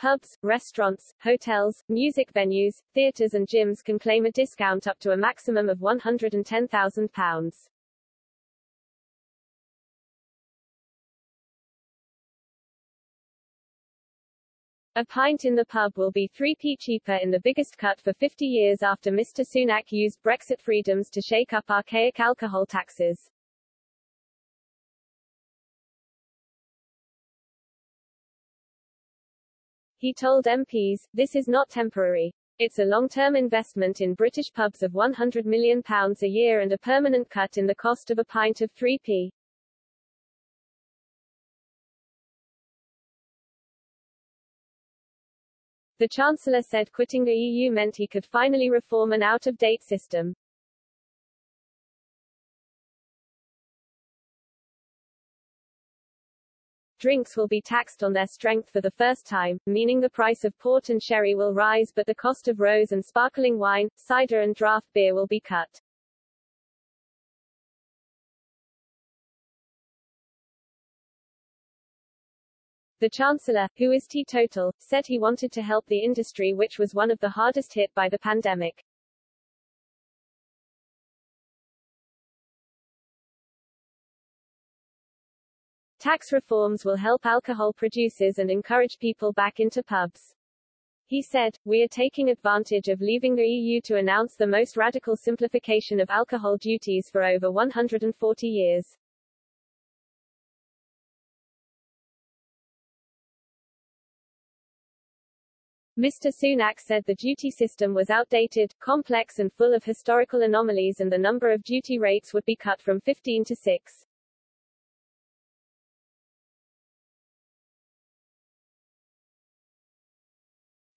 Pubs, restaurants, hotels, music venues, theatres and gyms can claim a discount up to a maximum of £110,000. A pint in the pub will be 3p cheaper in the biggest cut for 50 years after Mr. Sunak used Brexit freedoms to shake up archaic alcohol taxes. He told MPs, "This is not temporary. It's a long-term investment in British pubs of £100 million a year and a permanent cut in the cost of a pint of 3p. The Chancellor said quitting the EU meant he could finally reform an out-of-date system. Drinks will be taxed on their strength for the first time, meaning the price of port and sherry will rise but the cost of rose and sparkling wine, cider and draft beer will be cut. The Chancellor, who is teetotal, said he wanted to help the industry which was one of the hardest hit by the pandemic. Tax reforms will help alcohol producers and encourage people back into pubs. He said, "We are taking advantage of leaving the EU to announce the most radical simplification of alcohol duties for over 140 years. Mr. Sunak said the duty system was outdated, complex and full of historical anomalies and the number of duty rates would be cut from 15 to 6.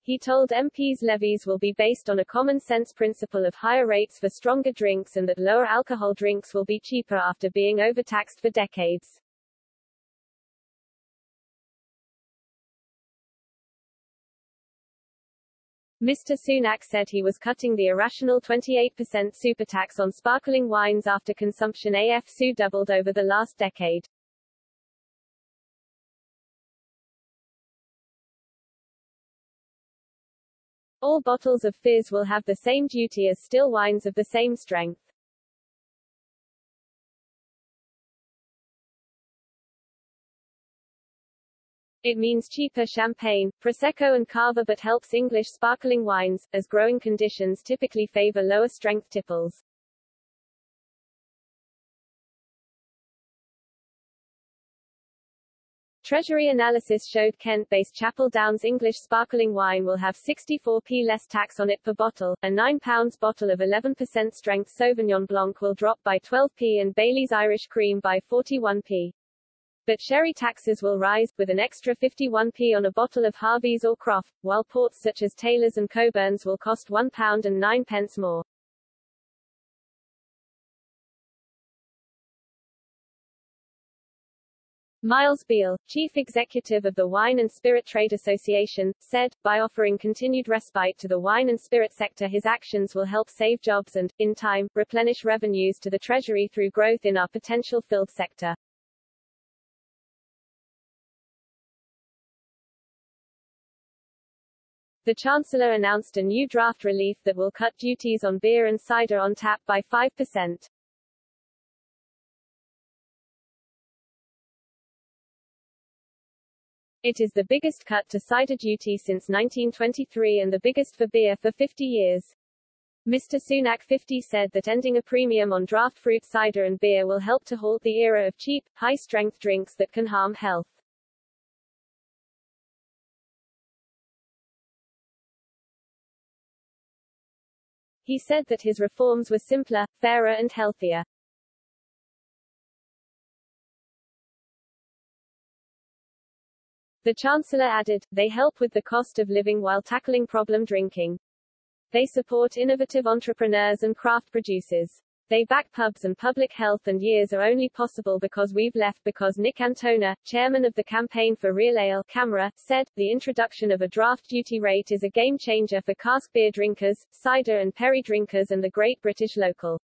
He told MPs levies will be based on a common-sense principle of higher rates for stronger drinks and that lower alcohol drinks will be cheaper after being overtaxed for decades. Mr. Sunak said he was cutting the irrational 28% supertax on sparkling wines after consumption AFSU doubled over the last decade. All bottles of fizz will have the same duty as still wines of the same strength. It means cheaper champagne, Prosecco and Cava but helps English sparkling wines, as growing conditions typically favor lower-strength tipples. Treasury analysis showed Kent-based Chapel Downs English sparkling wine will have 64p less tax on it per bottle, a £9 bottle of 11% strength Sauvignon Blanc will drop by 12p and Bailey's Irish Cream by 41p. But sherry taxes will rise, with an extra 51p on a bottle of Harvey's or Croft, while ports such as Taylor's and Coburn's will cost £1.09 more. Miles Beale, chief executive of the Wine and Spirit Trade Association, said, "By offering continued respite to the wine and spirit sector his actions will help save jobs and, in time, replenish revenues to the Treasury through growth in our potential filled sector." The Chancellor announced a new draft relief that will cut duties on beer and cider on tap by 5%. It is the biggest cut to cider duty since 1923 and the biggest for beer for 50 years. Mr. Sunak 50 said that ending a premium on draft fruit cider and beer will help to halt the era of cheap, high-strength drinks that can harm health. He said that his reforms were simpler, fairer and healthier. The Chancellor added, "They help with the cost of living while tackling problem drinking. They support innovative entrepreneurs and craft producers. They back pubs and public health and years are only possible because we've left," because Nick Antona, chairman of the Campaign for Real Ale Camera, said, "The introduction of a draft duty rate is a game changer for cask beer drinkers, cider and perry drinkers and the Great British Local."